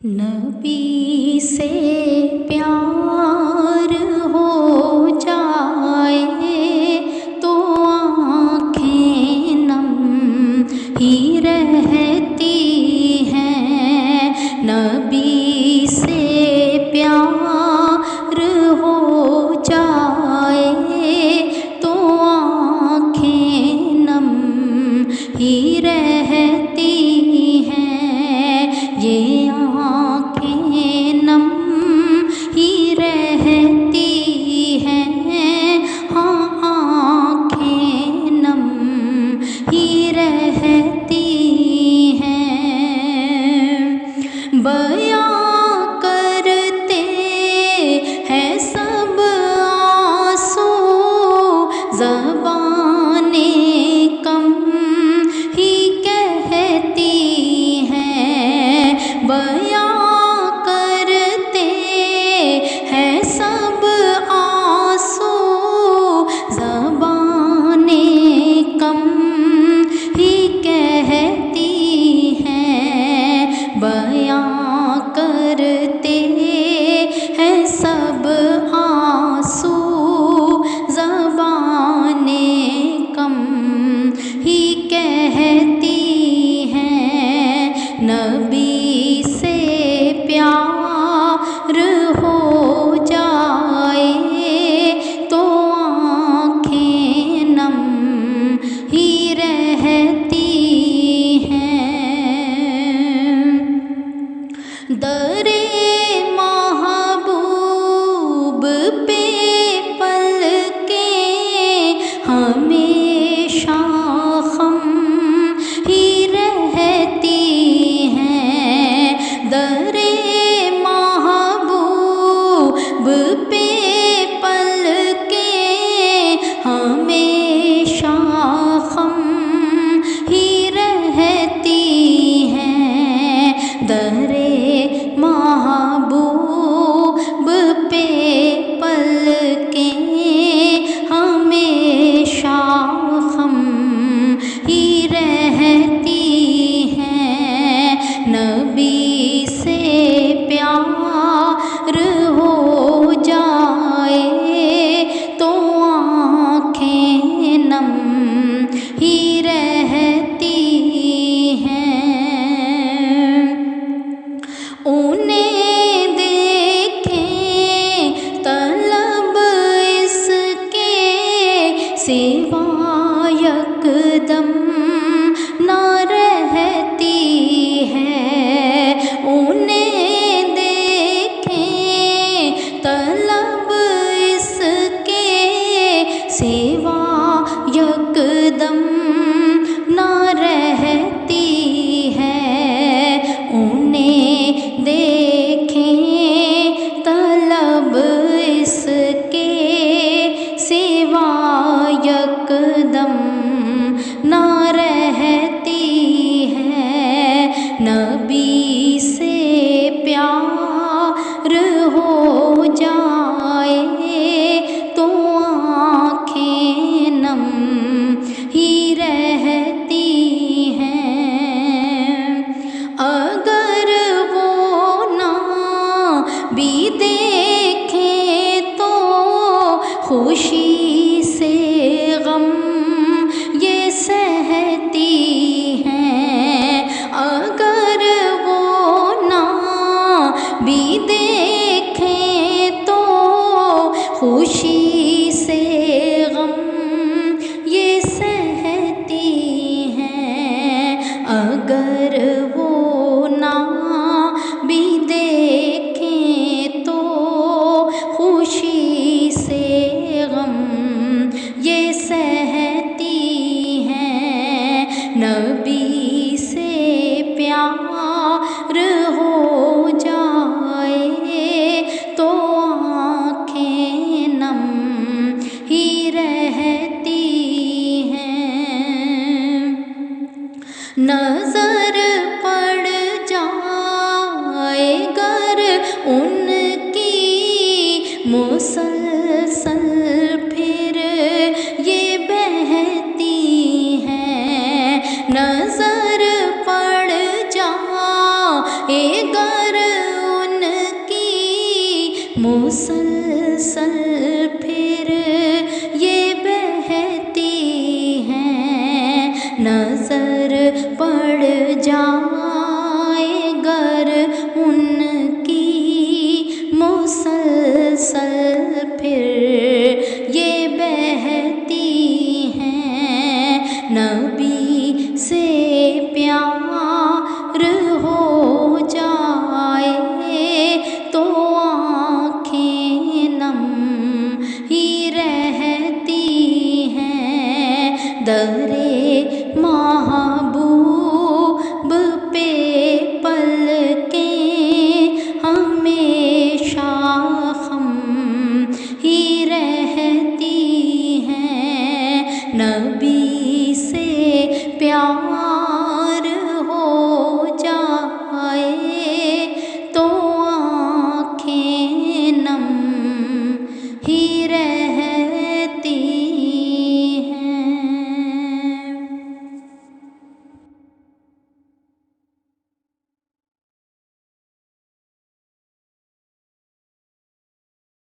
نبی سے پیار ہو جائے تو آنکھیں نم ہی رہتی ہیں۔ نبی سے پیار ہو جائے تو آنکھیں نم ہی رہتی ہیں۔ یہ آنکھیں نم ہی رہتی ہیں، ہاں آنکھیں نم ہی رہتی ہیں۔ بیاں کرتے ہیں سب آنسو، زبانیں کم ہی کہتی ہیں۔ بیاں کرتے ہیں سب آنسو، زبانیں کم ہی کہتی ہیں۔ بیاں کرتے ہیں سب آنسو، زبانیں کم ہی کہتی ہیں۔ نبی سے پیار ہو جائے تو آنکھیں نم ہی رہتی ہیں۔ در محبوب پہ پلکیں ہمیشہ خم ہی رہتی ہیں۔ در محبوب پہ پلکیں ہمیشہ خم ہی رہتی ہیں۔ در محبوب پہ پلکیں ہمیشہ خم ہی رہتی ہیں۔ نبی سے پیار ہو جائے تو آنکھیں نم ہی رہتی ہیں۔ انہیں دیکھیں طلب اس کے سوا یکدم نہ رہتی ہے۔ انہیں دیکھیں طلب اس کے سوا یکدم نہ رہتی ہے۔ انہیں دیکھیں طلب اس کے سوا یکدم نہ رہتی ہے۔ نبی سے پیار ہو جائے تو آنکھیں نم ہی رہتی ہیں۔ اگر وہ نہ بھی دیکھیں تو خوشی سے غم یہ سہتی ہیں۔ اگر وہ نہ بھی دیکھیں تو خوشی سے غم یہ سہتی ہیں۔ اگر وہ نہ بھی دیکھیں تو خوشی سے غم یہ سہتی ہیں۔ نبی سے پیار ہو جائے تو آنکھیں نم ہی رہتی ہیں۔ نظر پڑ جائے گر ان کی مسلسل پھر یہ بہتی ہیں۔ نظر پڑ جائے گر مسلسل پھر یہ بہتی ہیں، نظر پڑ جائے گر ان کی مسلسل پھر یہ بہتی ہیں، نبی سے پیار ہو جائے تو آنکھیں نم ہی رہتی ہیں، درِ محبت